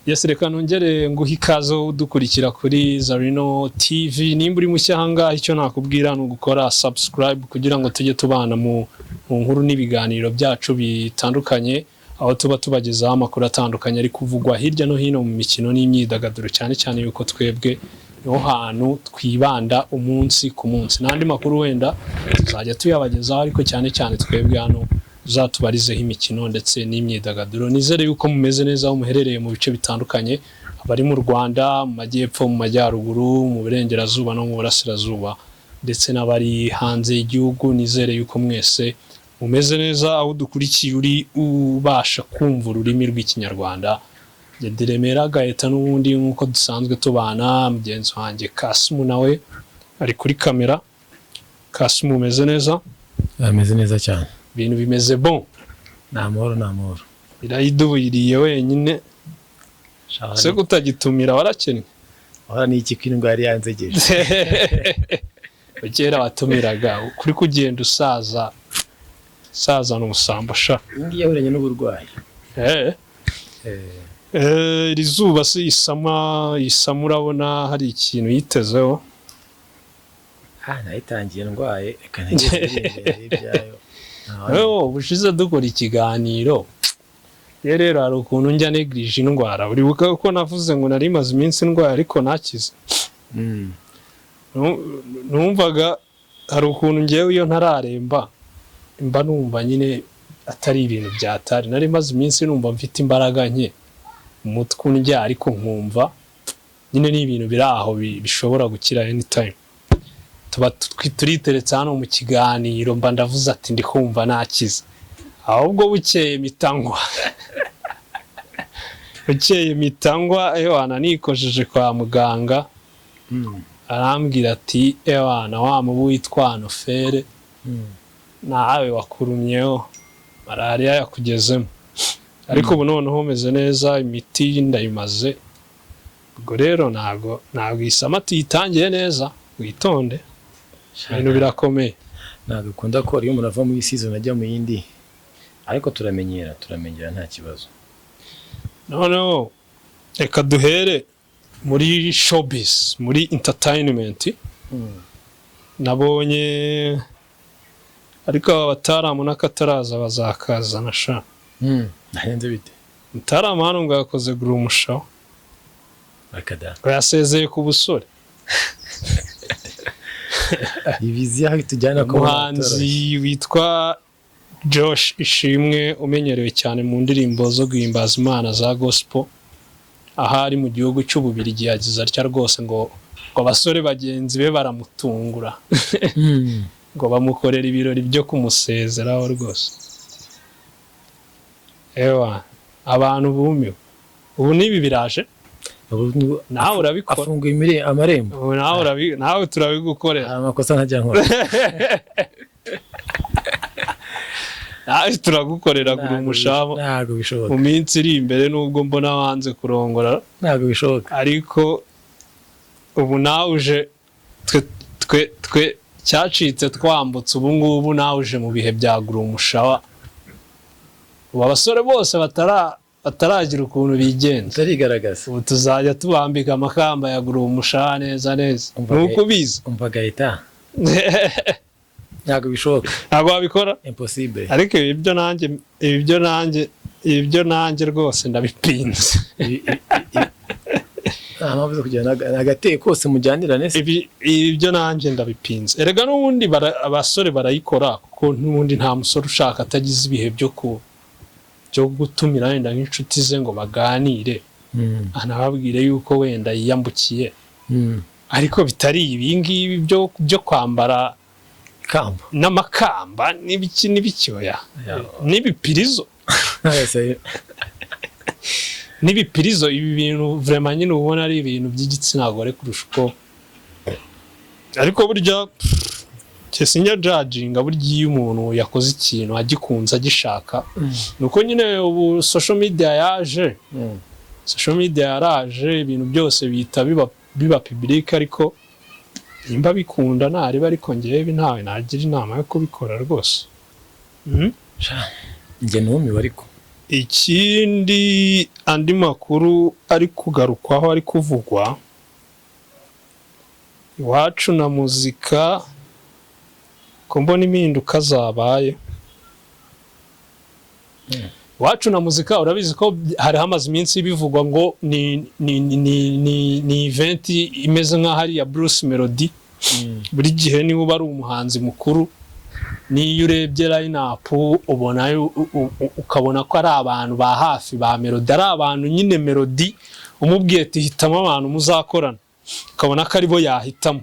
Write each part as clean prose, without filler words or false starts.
Yes, reka nongere nguha ikaze udukurikira kuri Zarino TV. Nimba uri mushya hanga icyo nakubwira no gukora subscribe kugira ngo tujye tubana mu nkuru n'ibiganiro byacu bitandukanye, aho tuba tubagezaho amakuru atandukanye ari kuvugwa hirya no hino mu mikino n'imyidagaduro, cyane cyane yuko twebwe niho hantu twibanda umunsi ku munsi. N'andi makuru wenda tuzajya tuyabagezaho, ariko cyane cyane twebwe hano uzatubarizeho imikino ndetse n'imyidagaduro. Nizere yuko mumeze neza aho muherereye mu bice bitandukanye, abari mu Rwanda, mu majyepfo, mu majyaruguru, mu burengerazuba no mu burasirazuba, ndetse n'abari hanze y'igihugu. Nizere yuko mwese mumeze neza aho dukurikiye uri ubasha kumva ururimi rw'ikinyarwanda. Diremera Gaeta n'ubundi nk'uko dusanzwe tubana, mugenzi wanjye Kasimu nawe ari kuri kamera. Kasimu umeze neza? Ameze neza cyane. Ibintu bimeze bon? Namahoro. Irayidubiriye wenyine. Se kutagitumira warakennye? Ora ni iki kwindwa yari yanzegeje. Kera watumiraga kuri kugenda usaza n'umusambo sha. Ingi yahuranye n'uburwayi. Iri zuba si isama urabona hari ikintu yitezeho. Nayitangiye ndwaye kanageze ibyayo. Bushize dukora ikiganiro. Rero hari ukuntu njya neglige indwara. Uribuka uko navuze ngo nari maze iminsi ndwaye ariko nakize. Numvaga hari ukuntu ngewe iyo ntararemba mba numva nyine atari ibintu byatari. Nari maze iminsi numva mfite imbaraga nke, umutwe undya, ariko nkumva nyine ni ibintu biri aho bishobora gukira anytime. Tuba turiteretse hano mu kiganiro, mba ndavuze ati ndi kumva nakiza. Ahubwo bukeye mitangwa ewana nikojeje kwa muganga. Arambwira ati ewana wa mubu witwa Anofere nawe wakurumyeho, malaria yakugezemo. Ariko ubu noneho meze neza, imiti ndayimaze. Ubwo rero ntago isama tuyitangiye neza, witonde. Ibintu birakomeye. Ntabwo ukunda ko iyo umuntu ava muri season ajya mu yindi, ariko turamenyera nta kibazo. Noneho reka duhere muri showbiz, muri entertainment. Nabonye ariko abataramu n'akataraza bazakazana sha. Nahenze bite? Mutaramu hano ngo yakoze gurumushaho. Akada. Yasezeye ku busore. Ibizi aho tujyana ko umuhanzi witwa Josh Ishimwe, umenyerewe cyane mu ndirimbo zo guhimbaza Imana za gospel, ahari mu gihugu cy'Ububirigi, yagize atya rwose ngo abasore bagenzi be baramutungura. Ngo bamukorera ibirori byo kumusezeraho rwose. Ewa, abantu bumiwe. Ubu nibi biraje? Nawe urabikora? Afunguye amarembo. Nawe turabigukorera. Amakosa ntajya nkora. Turagukorera kuri umushabo. Ntabwo bishoboka. Mu minsi iri imbere nubwo mbona wanze kurongora. Ntabwo bishoboka. Ariko ubu nawe uje twe cyacitse twambutse, ubu ngubu nawe uje mu bihe bya gurumushawa. Ubu abasore bose bataragira ukuntu bigenza. Tarigaragaza. Ubu tuzajya tubambika amakamba ya gurumushawa neza. Nuko biza. Umva Gaeta. Ntabwo bishoboka. Ntabwo wabikora? Impossible. Ariko ibyo nanjye rwose ndabipinze. Amavuze kujyana agateye kose mujyanirane se. Ibyo nanjye ndabipinze. Erega n'ubundi abasore barayikora, kuko n'ubundi nta musore ushaka atagize ibihe byo gutumira wenda nk'inshuti ze ngo baganire, anababwire yuko wenda yiyambukiye. Ariko bitari ibi ngibi byo kwambara kamba n'amakamba n'ibicyoya n'ibipirizo. N'ibipirizo, ibi bintu vraiment nyine ubona ari ibintu by'igitsina gore kurusha uko. Ariko burya cyesinya judginga, burya iyo umuntu yakoze ikintu agikunze agishaka, nuko nyine ubu social media yaraje, ibintu byose bita biba public. Ariko nimba bikunda nareba, ariko ngewe ntawe nagira inama yo kubikora rwose. Nge numiwe ariko ikindi andi makuru ari kugarukwaho ari kuvugwa Iwacu na muzika ko mbona impinduka zabaye Iwacu na muzika urabizi ko hari hamaze iminsi bivugwa ngo ni event imeze nka hari ya Bruce Melody buri gihe niwe uba ari umuhanzi mukuru niyo urebye line up ubona ukabona ko ari abantu ba hafi ba Melody ari abantu nyine Melody umubwiye ati hitamo abantu muzakorana ukabona ko ari bo yahitamo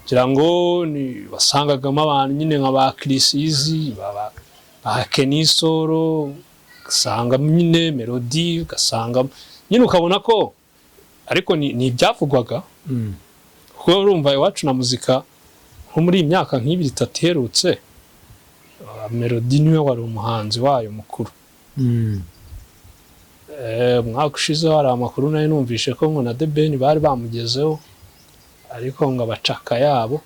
kugira ngo ni basangagamo abantu nyine nka ba Chris Easy ba Kenisoro ugasanga nyine Melody ugasanga nyine ukabona ko ariko ni ibyavugwaga kuko urumva Iwacu na muzika nko muri imyaka nk'ibiri itatu iherutse Melody niwe wari umuhanzi wayo mukuru mwaka ushize hari amakuru nayo numvishe ko ngo na The Ben bari bamugezeho ariko ngo abacaka yabo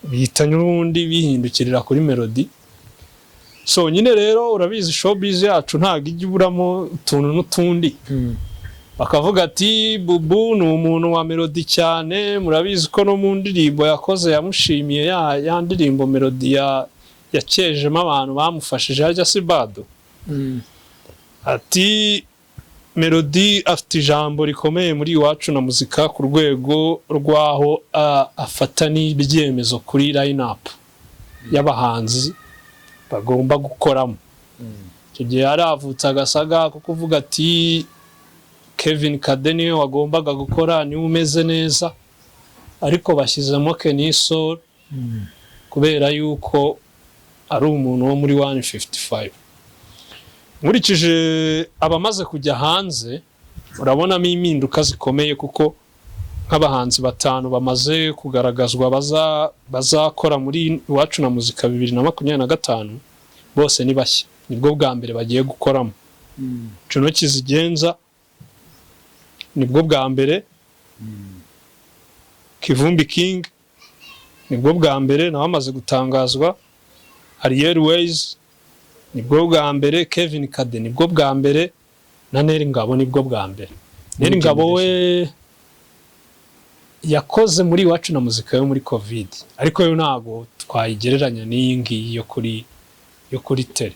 bihita n'ubundi bihindukirira kuri Melody so nyine rero urabizi showbiz yacu ntago ijya iburamo utuntu n'utundi bakavuga ati Bubu ni umuntu wa Melody cyane murabizi ko no mu ndirimbo yakoze yamushimiye ya ndirimbo Melody yakejemo abantu bamufashije harya si bado ati Melody afite ijambo rikomeye muri Iwacu na muzika ku rwego rwaho afata n'ibyemezo kuri line up y'abahanzi bagomba gukoramo icyo gihe yaravutse agasaga ko kuvuga ati Kevin Kade niwe wagombaga gukora niwe umeze neza ariko bashyizemo Kenisoro kubera yuko ari umuntu wo muri 155 nkurikije abamaze kujya hanze urabonamo impinduka zikomeye kuko nk'abahanzi batanu bamaze kugaragazwa bazakora muri Iwacu na muzika 2025 bose ni bashya nibwo bwa mbere bagiye gukoramo Juno Kizigenza nibwo bwa mbere Kivumbi King nibwo bwa mbere nawe amaze gutangazwa Ariel Ways nibwo bwa mbere Kevin Kade nibwo bwa mbere na Neri Ngabo nibwo bwa mbere Neri Ngabo we yakoze muri Iwacu na muzika yo muri Covid ariko yo ntago twayigereranya n'iyi ngiyi yo kuri tele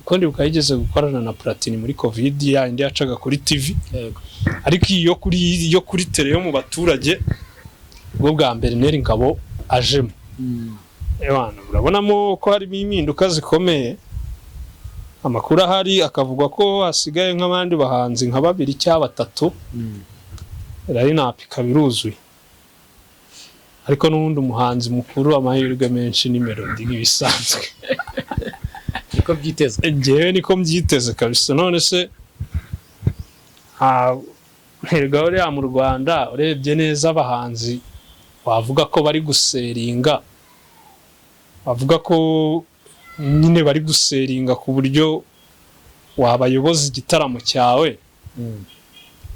kondi bukayigeze gukorana na Platini muri Covid ya indi yacaga kuri TV ariko iyo kuri tele yo mu baturage ubwo bwa mbere Neri Ngabo ajemo urabonamo ko hari impinduka zikomeye amakuru ahari akavugwa ko hasigaye nk'abandi bahanzi nka 2 cyangwa 3 line up ikabiruzuye ariko n'ubundi umuhanzi mukuru amahirwe menshi ni Melody nk'ibisanzwe niko byiteze ngewe niko mbyiteze kabisa none se nterwa uriya mu Rwanda urebye neza abahanzi wavuga ko bari guseringa bavuga ko nyine bari guseringa ku buryo wabayoboza igitaramo cyawe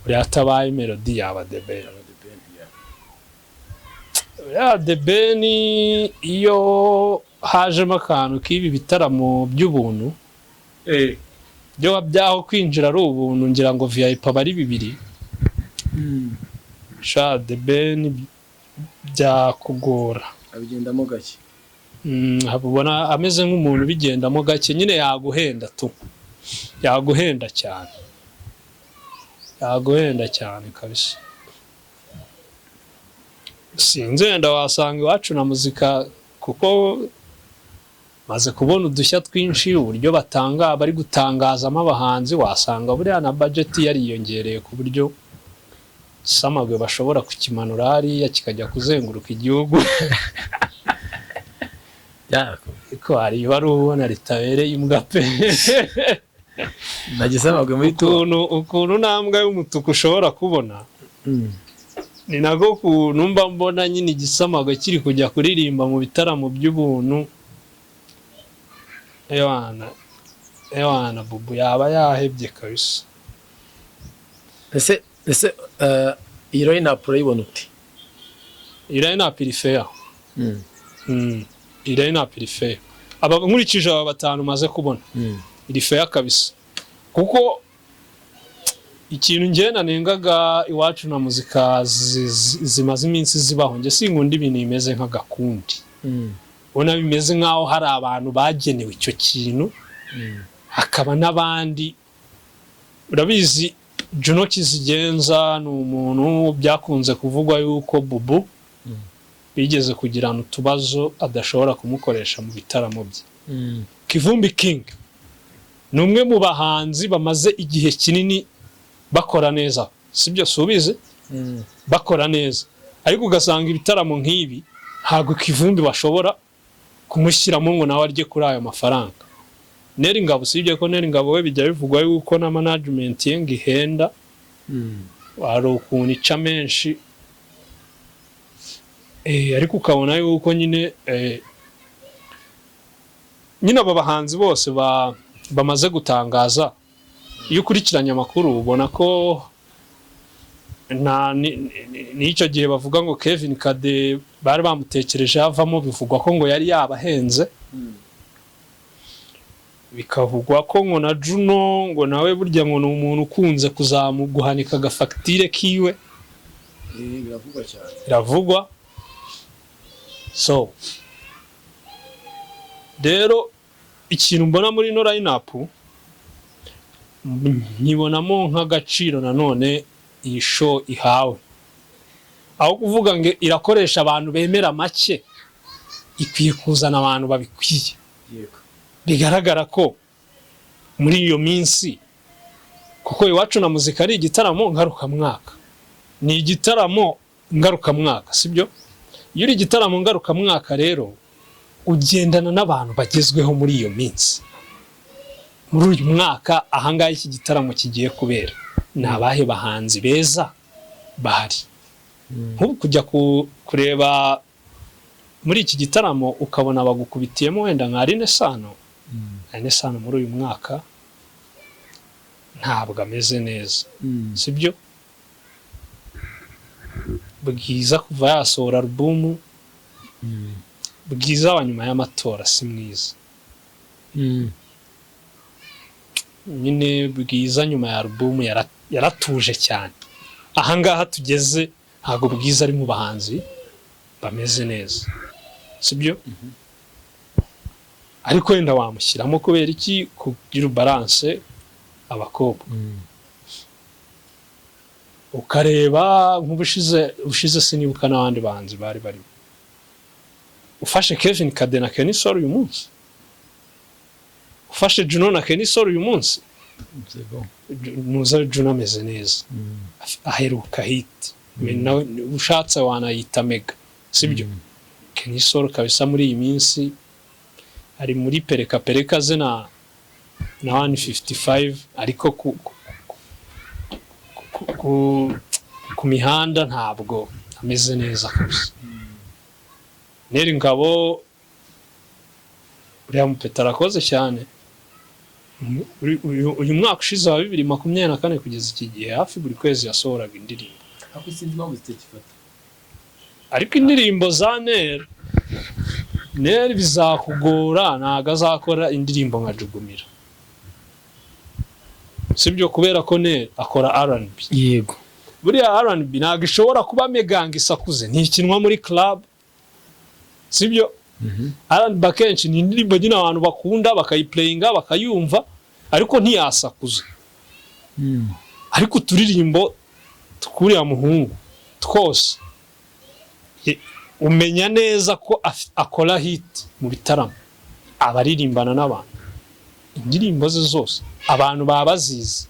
uri atabaye Melody yaba The Ben The Ben iyo hajemo akantu k'ibi bitaramo by'ubuntu byo byaho kwinjira ari ubuntu ngira ngo VIP bari 2 The Ben byakugora abigendamo gake habona ameze nk'umuntu bigendamo gake nyine yaguhenda cyane kabisa sinzi wenda wasanga Iwacu na muzika kuko maze kubona udushya twinshi uburyo batanga bari gutangazamo abahanzi wasanga buriya na budget yariyongereye ku buryo Samagwe bashobora kukimanura hariya kikajya kuzenguruka igihugu ko hari ibarubona ritabereye imbwa pe nagisamagwe muri ukuntu nambwa y'umutuku ushobora kubona ni nago kunumba mbona nyine igisamagwe kiri kujya kuririmba mu bitaramo by'ubuntu ewana Bubu yaba yahebye kabisa ese iyi line up urayibona uti iyi line up iri fair iyi line up iri fair nkurikije aba batanu maze kubona iri fair kabisa, kuko ikintu njye nanengaga iwacu na muzika zimaze iminsi zibaho, njye sinkunda ibintu bimeze nk'agakundi, ubona bimeze nk'aho hari abantu bagenewe icyo kintu, hakaba n'abandi. Urabizi Juno Kizigenza ni umuntu byakunze kuvugwa yuko Bubu bigeze kugirana utubazo adashobora kumukoresha mu bitaramo bye. Kivumbi King ni umwe mu bahanzi bamaze igihe kinini bakora neza, sibyo subize? Bakora neza, ariko ugasanga ibitaramo nk'ibi ntabwo Kivumbi bashobora kumushyiramo ngo nawe arye kuri ayo mafaranga. Neri Ngabo, sibyo ko Neri Ngabo we bijya bivugwa yuko na management ye ngihenda, wari ukuntu ica menshi, ariko ukabona yuko nyine aba bahanzi bose bamaze gutangaza. Iyo ukurikiranye amakuru ubona ko n'icyo gihe bavuga ngo Kevin Kade bari bamutekereje havamo, bivugwa ko ngo yari yabahenze, bikavugwa ko ngo na Juno ngo nawe burya ngo ni umuntu ukunze kuzamuguhanika agafagitire kiwe, biravugwa cyane, biravugwa. So rero ikintu mbona muri no line-up nkibonamo nk'agaciro nanone iyi show ihawe, aho kuvuga ngo irakoresha abantu bemera make, ikwiye kuzana abantu babikwiye. Bigaragara ko muri iyo minsi, kuko iwacu na muzika ari igitaramo ngarukamwaka, ni igitaramo ngarukamwaka, sibyo? Iyo uri igitaramo ngarukamwaka rero ugendana n'abantu bagezweho muri iyo minsi. Muri uyu mwaka ahangaha iki gitaramo kigiye kubera, ni abahe bahanzi beza bahari. Nk'ubu kujya kureba muri iki gitaramo ukabona bagukubitiyemo wenda nka Aline Sano muri uyu mwaka ntabwo ameze neza, sibyo? Bwiza kuva yasohora album, Bwiza wa nyuma y'amatora si mwiza. Nyine Bwiza nyuma ya album yaratuje cyane. Ahangaha tugeze ntabwo Bwiza ari mu bahanzi bameze neza, sibyo? Ariko wenda wamushyiramo kubera iki? Kugira balance abakobwa. Ukareba nk'ubushize sinibuka n'abandi bahanzi bari barimo. Ufashe Kevin Kade na Kenny Solo uyu munsi, ufashe Juno na Kenny Solo uyu munsi, nuza Juno ameze neza, aheruka hit, nawe ushatse wanayita mega, sibyo? Kenny Solo kabisa muri iyi minsi ari muri pereka ze na 155, ariko ku mihanda ntabwo ameze neza kabisa. Neri Ngabo uriya mupeta arakoze cyane. Uyu mwaka ushize wa 2024 kugeza iki gihe hafi buri kwezi yasohoraga indirimbo. Ako sinzi mpamvu zitakifata. Ariko indirimbo za Neri bizakugora, ntago azakora indirimbo nka Jugumira, sibyo? Kubera ko Neri akora R&B. Yego. Buriya R&B ntago ishobora kuba meganga isakuze, ntikinwa muri club, sibyo? R&B akenshi ni indirimbo nyine abantu bakunda bakayiplayinga bakayumva, ariko ntiyasakuze. Ariko turirimbo tukuriya muhungu twose umenya neza ko akora hit mu bitaramo, abaririmbana n'abantu, indirimbo ze zose abantu babazizi.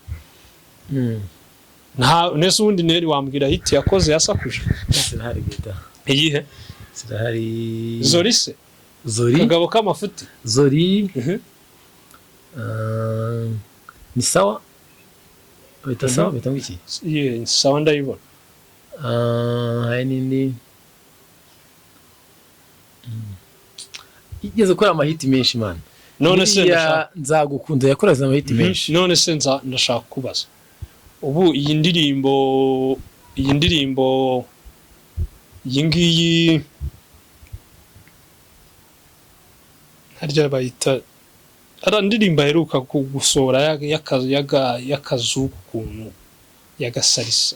Nese ubundi Neri wambwira hit yakoze yasakuje? Sirahari gita. Iyihe? Sirahari. Zori se? Zori. Kagabo k'amafuti. Zori. Ni sawa? Bita sawa bitanga iki? Ye, sawa ndayibona. Hari nindi. Igeze gukora amahiti menshi man. None se nzagukunda yakoraza amahiti menshi. None se ndashaka kubaza. Ubu iyi ndirimbo yingiyi harya bayita arandirimba heruka kugusora yakazu kuntu yagasalisa.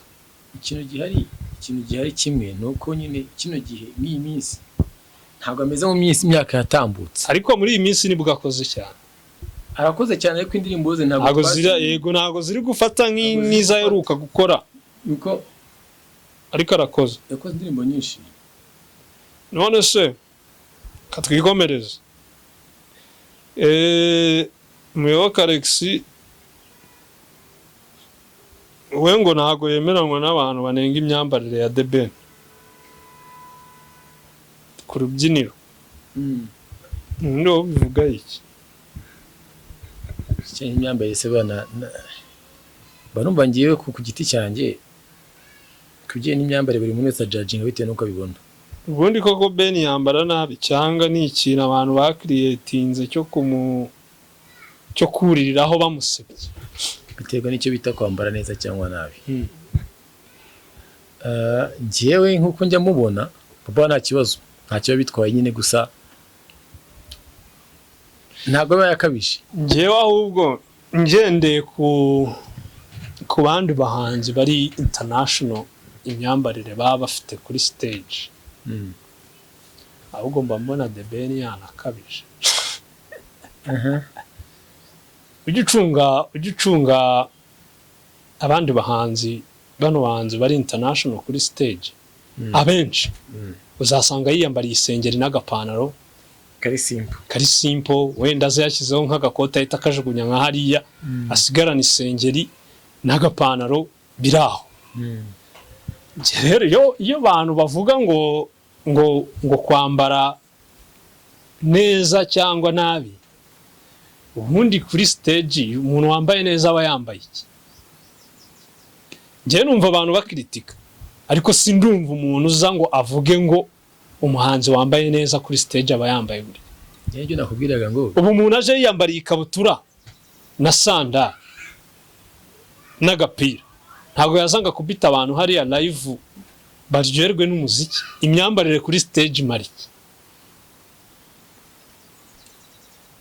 ikintu gihari kimwe nuko nyine kino gihe n'iyi minsi ntabwo ameze mu minsi imyaka yatambutse, ariko muri iyi minsi nibwo akoze cyane. arakoze cyane ariko indirimbo ze ntabwo ziri gufata nk'iza heruka gukora nuko ariko yakoze indirimbo nyinshi. none se katwikomereza Muyoboke Alex we ngo ntago yemeranwa n'abantu banenga imyambarire ya The Ben ku rubyiniro. Ndo bivuga iki? Cyane imyambarire se barumva ngiye ku giti cyanjye kugiye n'imyambarire buri muntu wese judging bitewe nuko abibona. Ubundi koko Ben yambara nabi cyangwa ni ikintu abantu bakriyetinze cyo kuririraho bamusebye? Biterwa n'icyo bita kwambara neza cyangwa nabi. Njyewe nkuko njya mubona papa nta kibazo, nta cyo bitwaye nyine, gusa ntabwo aba yakabije. Njyewe ahubwo ngendeye ku bandi bahanzi bari international imyambarire baba bafite kuri stage, ahubwo mba mbona The Ben yanakabije. Ugicunga abandi bahanzi, bano bahanzi bari international kuri stage, abenshi uzasanga yiyambariye isengeri n'agapantaro kari simple, wenda ze yashyizeho nk'agakota ahita akajugunya nka hariya, asigarana isengeri n'agapantaro biraho. Rero iyo abantu bavuga ngo kwambara neza cyangwa nabi, ubundi kuri stage umuntu wambaye neza aba yambaye iki? Njye numva abantu bakritika, ariko sindumva umuntu uza ngo avuge ngo umuhanzi wambaye neza kuri stage aba yambaye buri. Njye nakubwiraga ngo ubu umuntu aje yiyambariye ikabutura na sandali n'agapira, ntabwo yazanga kubita abantu hariya live baryoherwe n'umuziki. Imyambarire kuri stage mariki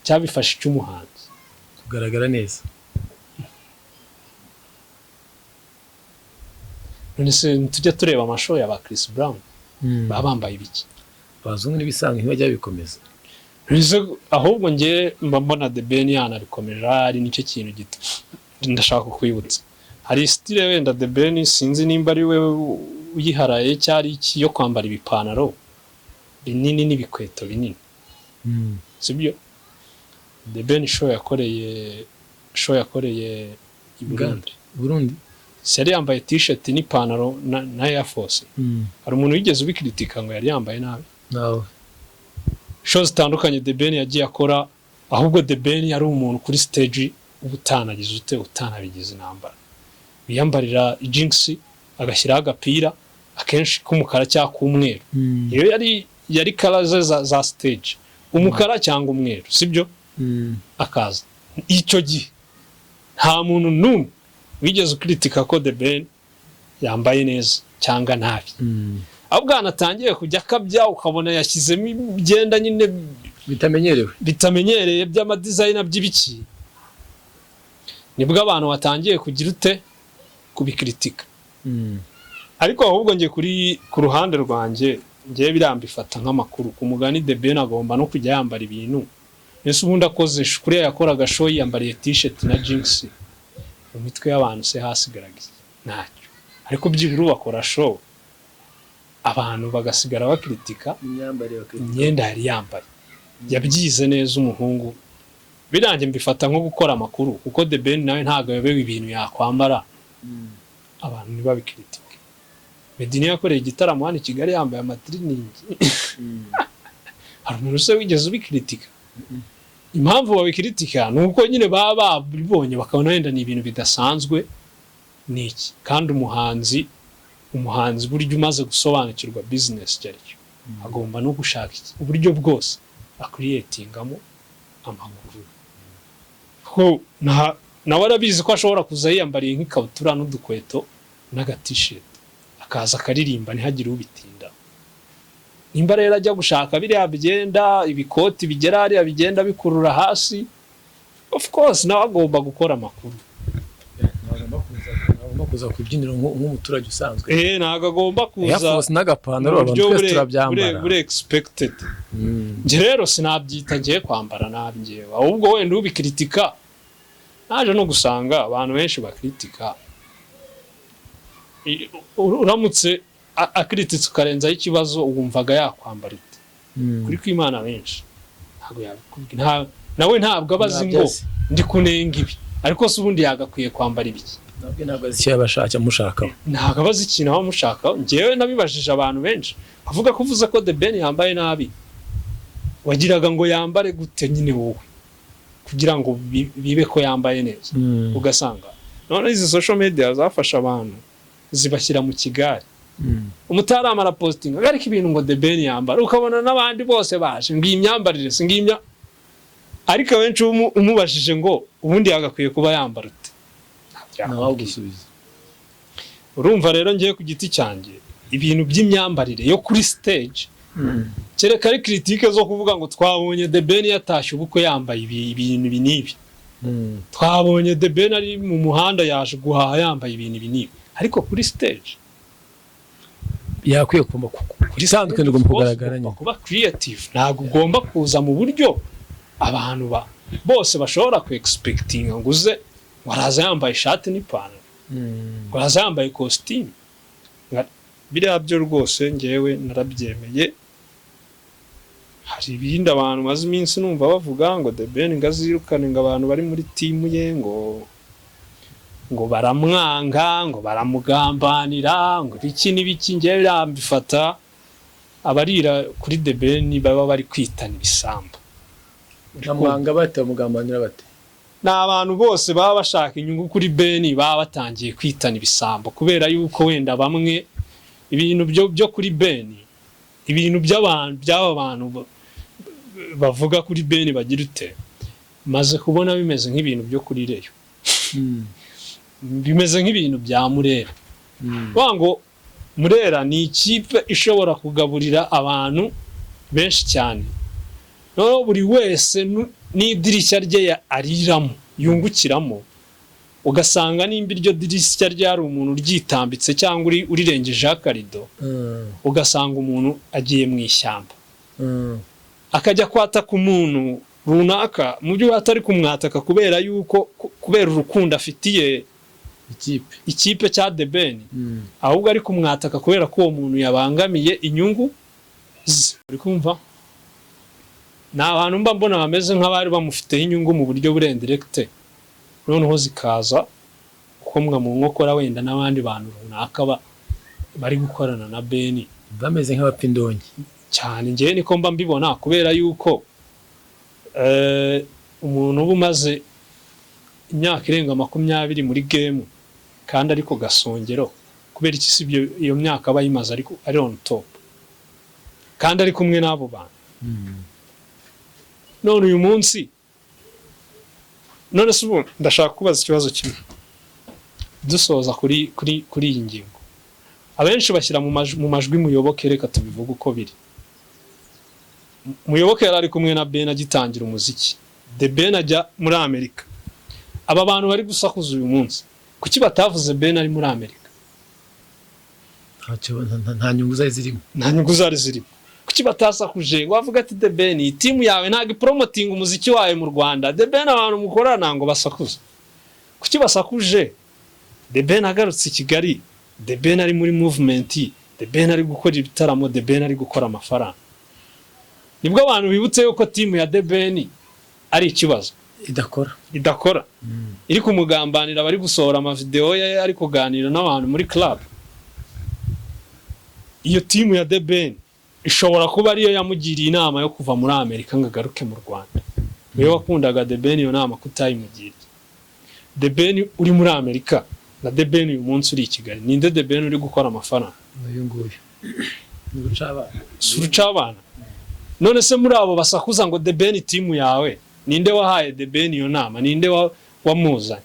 cyabifasha cy'umuhanzi kugaragara neza. None se tujya tureba amashow ya ba Chris Brown baba bambaye ibiki? Bazungu n'ibisanga ntibajya bikomeza. Ahubwo ngiye mba mbona The Ben yanarikomeje, ari nicyo kintu gito ndashaka kwibutsa. Hari style wenda The Ben sinzi nimba ari we uyiharaye cyari iki yo kwambara ibipantaro binini n'ibikweto binini. Sibyo? The Ben show yakoreye i Burundi. Yari yambaye t-shirt n'ipantaro na Air Force. Hari umuntu wigeze ubikritika ngo yari yambaye nabi? Nawe. Shows zitandukanye The Ben yagiye akora, ahubwo The Ben yari umuntu kuri stage ubutanagize utanabigize intambara. Biyambarira jinx agashyiraho agapira akenshi k'umukara cyangwa k'umweru. Iyo yari colors za stage, umukara cyangwa umweru, sibyo? Akaza icyo gihe nta muntu numwe wigeze ukritika ko The Ben yambaye neza cyangwa nabi. Ahubwo anatangiye kujya akabya ukabona yashyizemo ibyenda nyine bitamenyereye by'amadesign by'ibiki, nibwo abantu batangiye kugira ute kubikritika. Ariko ahubwo ngiye ku ruhande rwanjye ngiye birambifata nk'amakuru ku mugani The Ben agomba no kujya yambara ibintu. Ese ubundi akoze kuri yakoraga show yambariye t-shirt na jeans, mu mitwe y'abantu se hasigaraga ntacyo. Ariko byibura bakora show abantu bagasigara bakritika imyenda yari yambaye. Yabyize neza umuhungu. Birange mbifata nko gukora amakuru, kuko The Ben nawe ntago yabewe ibintu yakwambara abantu ntibabikritike. Medini yakoreye igitaramo hano i Kigali yambaye amatiriningi. Hari umuntu se wigeze ubikritika? Impamvu babikritika nuko nyine baba babibonye bakabona wenda ni ibintu bidasanzwe niki. Kandi umuhanzi buryo umaze gusobanukirwa business cyaricyo agomba no gushaka uburyo bwose akreatingamo amakuru. Ko nawe arabizi ko ashobora kuza yiyambariye nk'ikabutura n'udukweto n'agat-shirt akaza akaririmba ntihagire ubitinda. Nimba rero ajya gushaka biriya bigenda ibikoti bigera hariya bigenda bikurura hasi of course nawe agomba gukora amakuru. Ntabwo kuza kubyinira nk'umuturage usanzwe. Ntabwo agomba kuza Force n'agapantaro abantu twese turabyambara. Ure expected. Nje rero sinabyita ngiye kwambara nabi ngewe. Ahubwo wenda ubikritika. Naje no gusanga abantu benshi bakritika. Uramutse akrititse ukarenzaho ikibazo wumvaga yakwambara ute. Kuri kw'Imana benshi ntabwo yabikubwira. Nawe ntabwo abazi ngo ndi kunenga ibi. Ariko se ubundi yagakwiye kwambara ibiki. Ntabwo azi icyo yabashaka mushakaho. Ntabwo abazi ikintu aho mushakaho. Ngewe nabibajije abantu benshi. Avuga ko uvuze ko The Ben yambaye nabi. Wagiraga ngo yambare gute nyine wowe. Kugira ngo bibe ko yambaye neza. Ugasanga none izi social media zafasha abantu zibashyira mu kigari. Umutarama ara posting agarika ibintu ngo The Ben yambara ukabona n'abandi bose baje ngiye imyambarire singimya. Ariko benshi umubashije ngo ubundi yagakwiye kuba yambara ute. Nawe gusubiza. Urumva rero ngiye ku giti cyanjye ibintu by'imyambarire yo kuri stage. Kereka ari critique zo kuvuga ngo twabonye The Ben yatashye ubukwe yambaye ibintu binibi. Twabonye The Ben ari mu muhanda yaje guhaha yambaye ibintu binibi. Ariko kuri stage yakwiye kumba kuri sandwe ngomba kugaragara nyine. Kuba creative ntago ugomba kuza mu buryo abantu bose bashobora ku expecting ngo uze waraza yambaye ishati n'ipantaro. Waraza yambaye costume. Biriya byo rwose ngewe narabyemeye. Hari ibindi abantu maze iminsi numva bavuga ngo The Ben ngazirukane ngo abantu bari muri team ye ngo baramwanga ngo baramugambanira ngo biki n'ibiki ngewe birambifata abarira kuri The Ben baba bari kwitana ibisambo. Namwanga bate mugambanira bate. N'abantu bose baba bashaka inyungu kuri Ben baba batangiye kwitana ibisambo kubera yuko wenda bamwe ibintu byo kuri Ben ibintu by'aba bantu bavuga kuri Ben bagira ute maze kubona bimeze nk'ibintu byo kuri Reyo. Bimeze nk'ibintu bya Murera. Wango Murera ni ikipe ishobora kugaburira abantu benshi cyane. No buri wese n'idirishya rye ariramo yungukiramo. Ugasanga nimba iryo dirishya ryari umuntu ryitambitse cyangwa urirengeje akarido. Ugasanga umuntu agiye mu ishyamba. Akajya kwataka umuntu runaka mu byo atari kumwataka kubera yuko kubera urukundo afitiye ikipe cya The Ben. Ahubwo ari kumwataka kubera ko uwo muntu yabangamiye inyungu. Uri kumva? Na abantu mba mbona bameze nk'abari bamufiteho inyungu mu buryo burendirekte. Noneho zikaza ukomwa mu nkokora wenda n'abandi bantu runaka bari gukorana na Ben bameze nk'abapindonyi cyane. Ngiye niko mba mbibona kubera yuko umuntu ubumaze imyaka irenga 20 muri game kandi ariko gasongero kubera iki sibyo iyo myaka abayimaze ariko ari on top kandi ari kumwe n'abo bantu. None uyu munsi none subu ndashaka kubaza ikibazo kimwe dusoza kuri iyi ngingo. Abenshi bashyira mu majwi Muyoboke, reka tubivuga uko biri. Muyoboke yari kumwe na Ben agitangira umuziki. The Ben ajya muri Amerika. Aba bantu bari gusakuza uyu munsi kuki batavuze Ben ari muri Amerika? Nta nyungu zari zirimo. Nta nyungu zari zirimo. Kuki batasakuje ngo bavuga ati The Ben team yawe ntago promoting umuziki wawe mu Rwanda. The Ben abantu mukorana ngo basakuze. Kuki basakuje? The Ben agarutse Kigali. The Ben ari muri movement. The Ben ari gukora ibitaramo. The Ben ari gukora amafaranga. Nibwo abantu bibutse yuko team ya The Ben ari ikibazo idakora. Iri kumugambanira bari gusohora ama video ye ari kuganira n'abantu muri club. Iyo team ya The Ben ishobora kuba ariyo yamugiriye inama yo kuva muri Amerika ngo agaruke mu Rwanda. Wewe wakundaga The Ben iyo nama kutayimugiriye. The Ben uri muri Amerika na The Ben uyu munsi uri i Kigali. Ninde The Ben uri gukora amafaranga? Uyu nguyu. Surucabana. None se muri abo basakuza ngo The Ben team yawe ninde wahaye The Ben iyo nama? Ninde wamuzanye?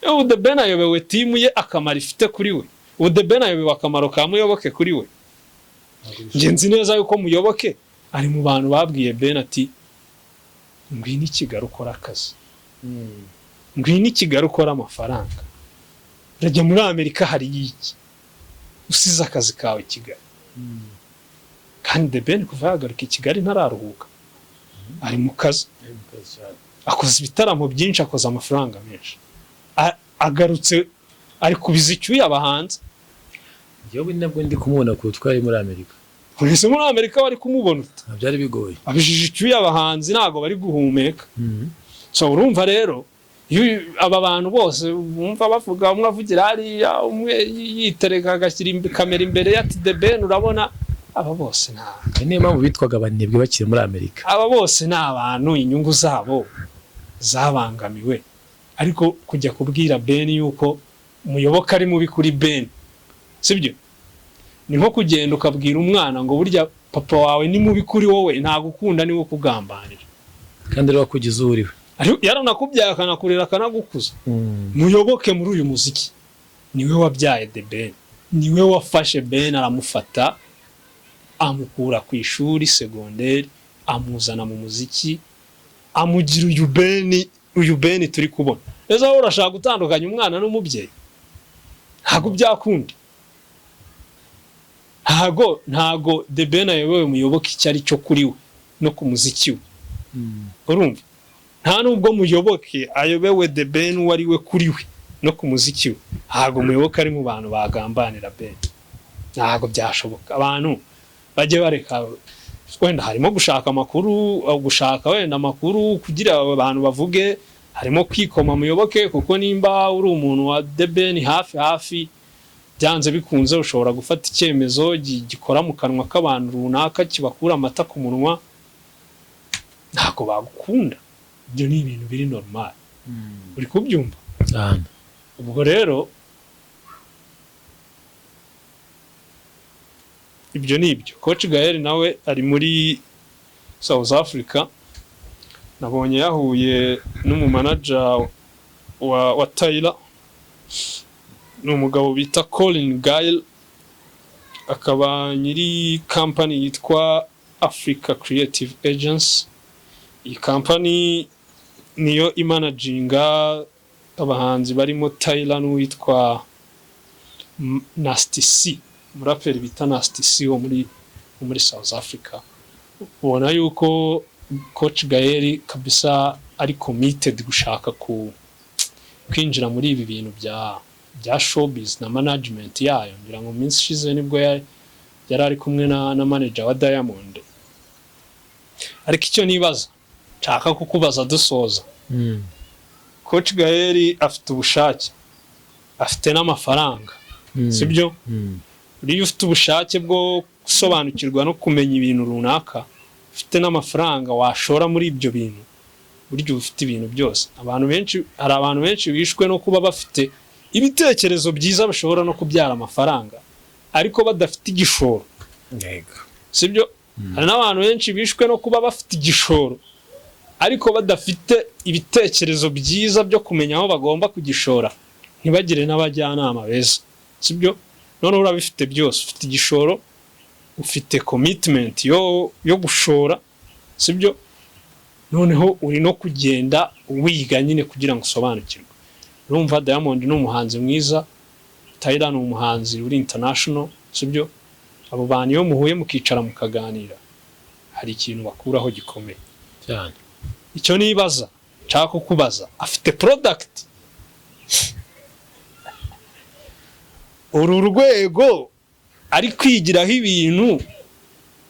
Yo The Ben ayobewe team ye akamara ifite kuri we. The Ben ayobewe akamaro ka Muyoboke kuri we. Ngenzi neza yuko Muyoboke ari mu bantu babwiye Ben ati ngwini Kigali ukora akazi. ngwino i Kigali ukora amafaranga, urajya muri Amerika hari iki usize akazi kawe i Kigali. Kandi The Ben kuva yagaruka i Kigali ntararuhuka, ari mu kazi, akoze ibitaramo byinshi, akoze amafaranga menshi, agarutse ari kubiza icyuya abahanzi. Yewe nabwo ndi kumubona ku twari muri Amerika. Polisi muri Amerika bari kumubona uta, byari bigoye, abijije icyuya abahanzi ntago bari guhumeka. So urumva rero aba bantu bose bumva bavuga, umwe avugira hariya, umwe yitereka agashyira kamera imbere ya The Ben, urabona aba bose niyo mpamvu bitwaga abanebwe bakiri muri Amerika. Aba bose ni abantu inyungu zabo zabangamiwe, ariko kujya kubwira Ben yuko umuyoboka ari mubi kuri Ben, sibyo? Ni nko kugenda ukabwira umwana ngo burya papa wawe ni mubi kuri wowe, nta gukunda ni wo kugambanira, kandi rero kugize uriwe yaranakubyaye akanakurera akanagukuza. Muyoboke muri uyu muziki, niwe wabyaye The Ben, niwe wafashe Ben aramufata amukura ku ishuri segonderi amuzana mu muziki amugira uyu Ben turi kubona. Eza aho urashaka gutandukanya umwana n'umubyeyi, ntago byakunda. Ntago The Ben ayobewe muyoboke icyo ari cyo kuri we no ku muziki we. Urumva? Nta nubwo muyoboke ayobewe The Ben wari we kuri we no ku muziki we. Ntago muyoboke ari mu bantu bagambanira Ben. Ntago byashoboka. Abantu bajye bareka, wenda harimo gushaka amakuru, gushaka wenda amakuru kugira abantu bavuge, harimo kwikoma muyoboke, kuko nimba uri umuntu wa The Ben hafi byanze bikunze ushobora gufata icyemezo gikora mu kanwa k'abantu runaka kibakura amata ku munwa, ntago bagukunda. Ibyo ni ibintu biri normal. Uri kubyumva? Ubwo rero ibyo ni ibyo. Coach Gael nawe ari muri South Africa, nabonye yahuye n'umumanager wa Tyler, ni umugabo bita Colin Gael, akaba nyiri company yitwa Africa Creative Agency. Iyi company niyo imanaginga abahanzi barimo Tyler n'uwitwa Nasty C, umuraperi bita Nasty C wo muri South Africa. Ubona yuko Coach Gael kabisa ari committed gushaka kwinjira muri ibi bintu bya showbiz na management yayo. Ngira ngo minsi ishize nibwo yari ari kumwe na manager wa Diamond. Ariko icyo nibaza nshaka kukubaza dusoza, Coach Gael afite ubushake, afite n'amafaranga, sibyo? Uriyo ufite ubushake bwo gusobanukirwa no kumenya ibintu runaka, ufite n'amafaranga washora muri ibyo bintu, buryo ufite ibintu byose. Hari abantu benshi bishwe no kuba bafite ibitekerezo byiza bashobora no kubyara amafaranga, ariko badafite igishoro. Sibyo? Hari n'abantu benshi bishwe no kuba bafite igishoro, ariko badafite ibitekerezo byiza byo kumenya aho bagomba kugishora, ntibagire n'abajyanama beza. Sibyo? None urabifite byose, ufite igishoro, ufite commitment yo gushora, sibyo? Noneho uri no kugenda wiga nyine kugira ngo usobanukirwe. Urumva Diamond ni umuhanzi mwiza, Tyler ni umuhanzi uri international, sibyo? Abo bantu iyo muhuye mukicara mukaganira, hari ikintu bakuraho gikomeye cyane. Icyo nibaza nshaka kukubaza, afite product, uru rwego ari kwigiraho ibintu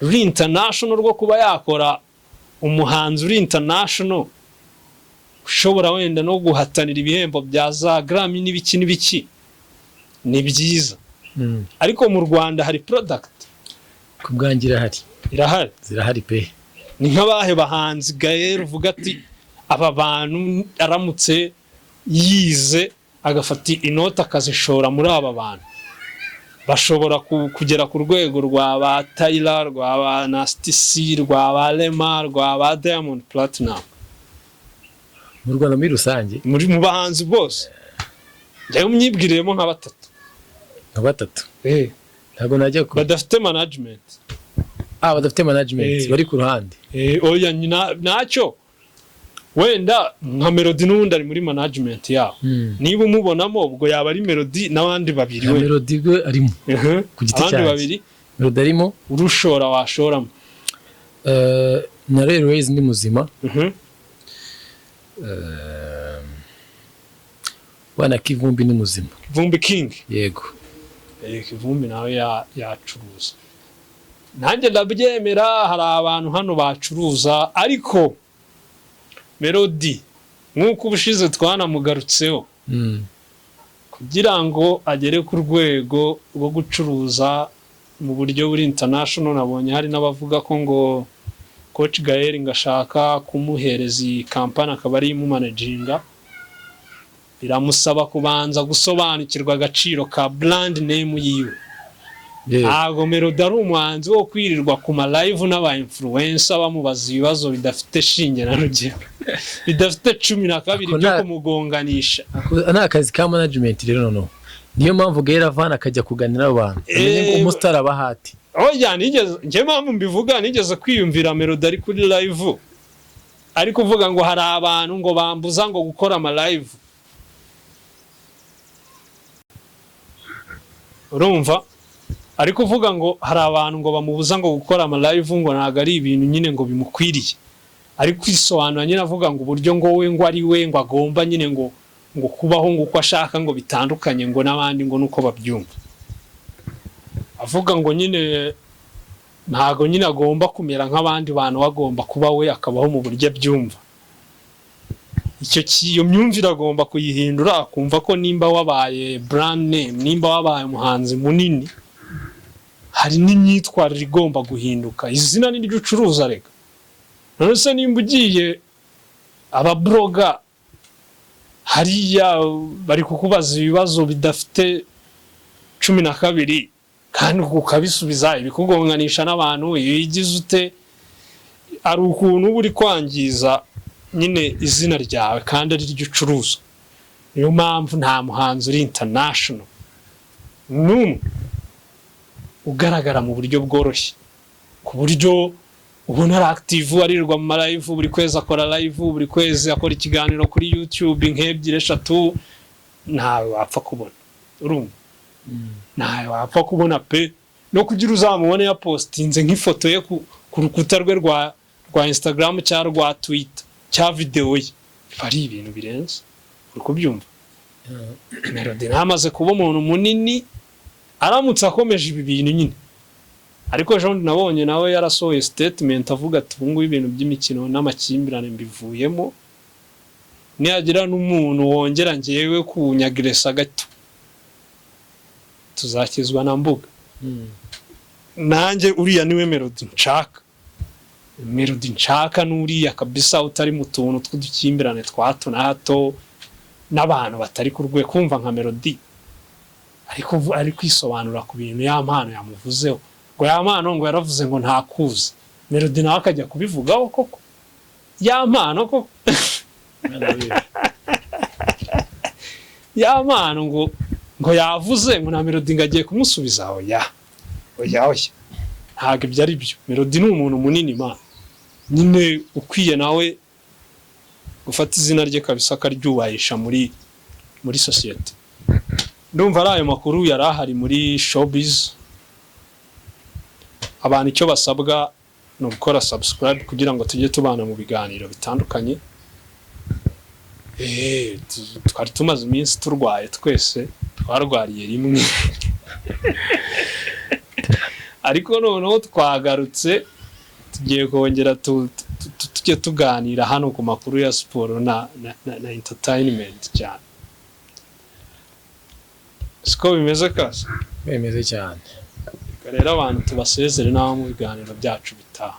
ruri international rwo kuba yakora umuhanzi uri international, ushobora wenda no guhatanira ibihembo bya za Grammy n'ibiki, ni byiza. Ariko mu Rwanda hari product kubwangira zirahari pe. Ni nk'abahe bahanzi Gael uvuga ati aba bantu aramutse yize agafata inota akazishora muri aba bantu, bashobora kugera ku rwego rwa ba Tyler, rwa ba Nasty C, rwa ba Rema, rwa ba Diamond Platinum? Mu Rwanda muri rusange, mu bahanzi bose njyewe myibwiriyemo nka batatu. Ntago najya ko badafite management. Badafite management bari ku ruhande. Oya nacyo wenda nka Melody n'ubundi ari muri management yabo niba umubonamo ubwo yaba ari Melody n'abandi babiri we Melody we arimo ku giti abandi babiri Melody arimo urushora washoramo na Railways ndi muzima wana Kivumbi ni muzima Kivumbi King yego Kivumbi nawe yacuruza nanjye ndabyemera hari abantu hano bacuruza ariko Melody nk'uko ubushize twanamugarutseho kugira ngo agere ku rwego rwo gucuruza mu buryo buri international nabonye hari n'abavuga ko ngo Coach Gael ngashaka kumuhereza iyi kampani akaba ari mu managinga biramusaba kubanza gusobanukirwa agaciro ka brand name yiwe ntabwo Melody ari umuhanzi wo kwirirwa ku ma live n'aba influencer bamubaza ibibazo bidafite shinge na rugero bidafite 12 byo kumugonganisha nta kazi ka management rero no niyo mpamvu Gael avana akajya kuganira abantu amenye ngo umustar abahati oya nje mpamvu mbivuga nigeze kwiyumvira Melody ari kuri live ari kuvuga ngo hari abantu ngo bambuza ngo gukora ama live urumva ari kuvuga ngo hari abantu ngo bamubuza ngo gukora ama live ngo naga ari ibintu nyine ngo bimukwiriye ari kwisobanura nyine avuga ngo uburyo ngo we ngo ari we ngo agomba nyine ngo kubaho ngo uko ashaka ngo bitandukanye ngo n'abandi ngo nuko babyumva avuga ngo nyine ntago nyine agomba kumera nk'abandi bantu bagomba kuba we akabaho mu buryo abyumva iyo myumvire agomba kuyihindura akumva ko nimba wabaye brand name nimba wabaye umuhanzi munini hari n'imyitwarire igomba guhinduka izina ni ryo ucuruza rega none se nimba ugiye ababloga hariya bari kukubaza ibibazo bidafite 12 kandi ukabisubiza ibikugonganisha n'abantu yigize ute ari ukuntu uri kwangiza nyine izina ryawe kandi ari ryo ucuruza niyo mpamvu nta muhanzi uri international ugaragara mu buryo bworoshye ku buryo ubona ari active arirwa mu live buri kwezi akora live buri kwezi akora ikiganiro kuri YouTube nk'ebyiri eshatu ntawe wapfa kubona urumva ntawe wapfa kubona pe no kugira uzamubone ya postinze nk'ifoto ye ku rukuta rwe rwa Instagram cyangwa rwa Twitter cya video ye bari ibintu birenze uri kubyumva Melody namaze kuba umuntu munini aramutse akomeje ibi bintu nyine ariko Jean nabonye nawe yarasohoye statement avuga ati ubungu ibintu by'imikino n'amakimbirane mbivuyemo niyagira n'umuntu wongera ngewe kunyagresa gato tuzakizwa na mbuga nanjye uriya niwe Melody nshaka n'uriya kabisa utari mu tuntu tw'udukimbirane twato na hato n'abantu batari ku rwego kumva nka Melody ariko ari kwisobanura ku bintu yampano yamuvuzeho ngo yampano ngo yaravuze ngo ntakuze Melody nawe akajya kubivugaho koko yampano koko yampano ngo yavuze ngo na Melody ngagiye kumusubiza oya ntago ibyo ari byo Melody ni umuntu munini nyine ukwiye nawe gufata izina rye kabisa akaryubahisha muri society ndumva ari ayo makuru yari ahari muri showbiz abantu icyo basabwa no gukora subscribe kugira ngo tujye tubana mu biganiro bitandukanye twari tumaze iminsi turwaye twese twarwariye rimwe ariko noneho twagarutse tugiye kongera tujye tuganira hano ku makuru ya siporo na entertainment cyane siko bimeze kase bimeze cyane rero abantu tubasezere naho mu biganiro byacu bitaha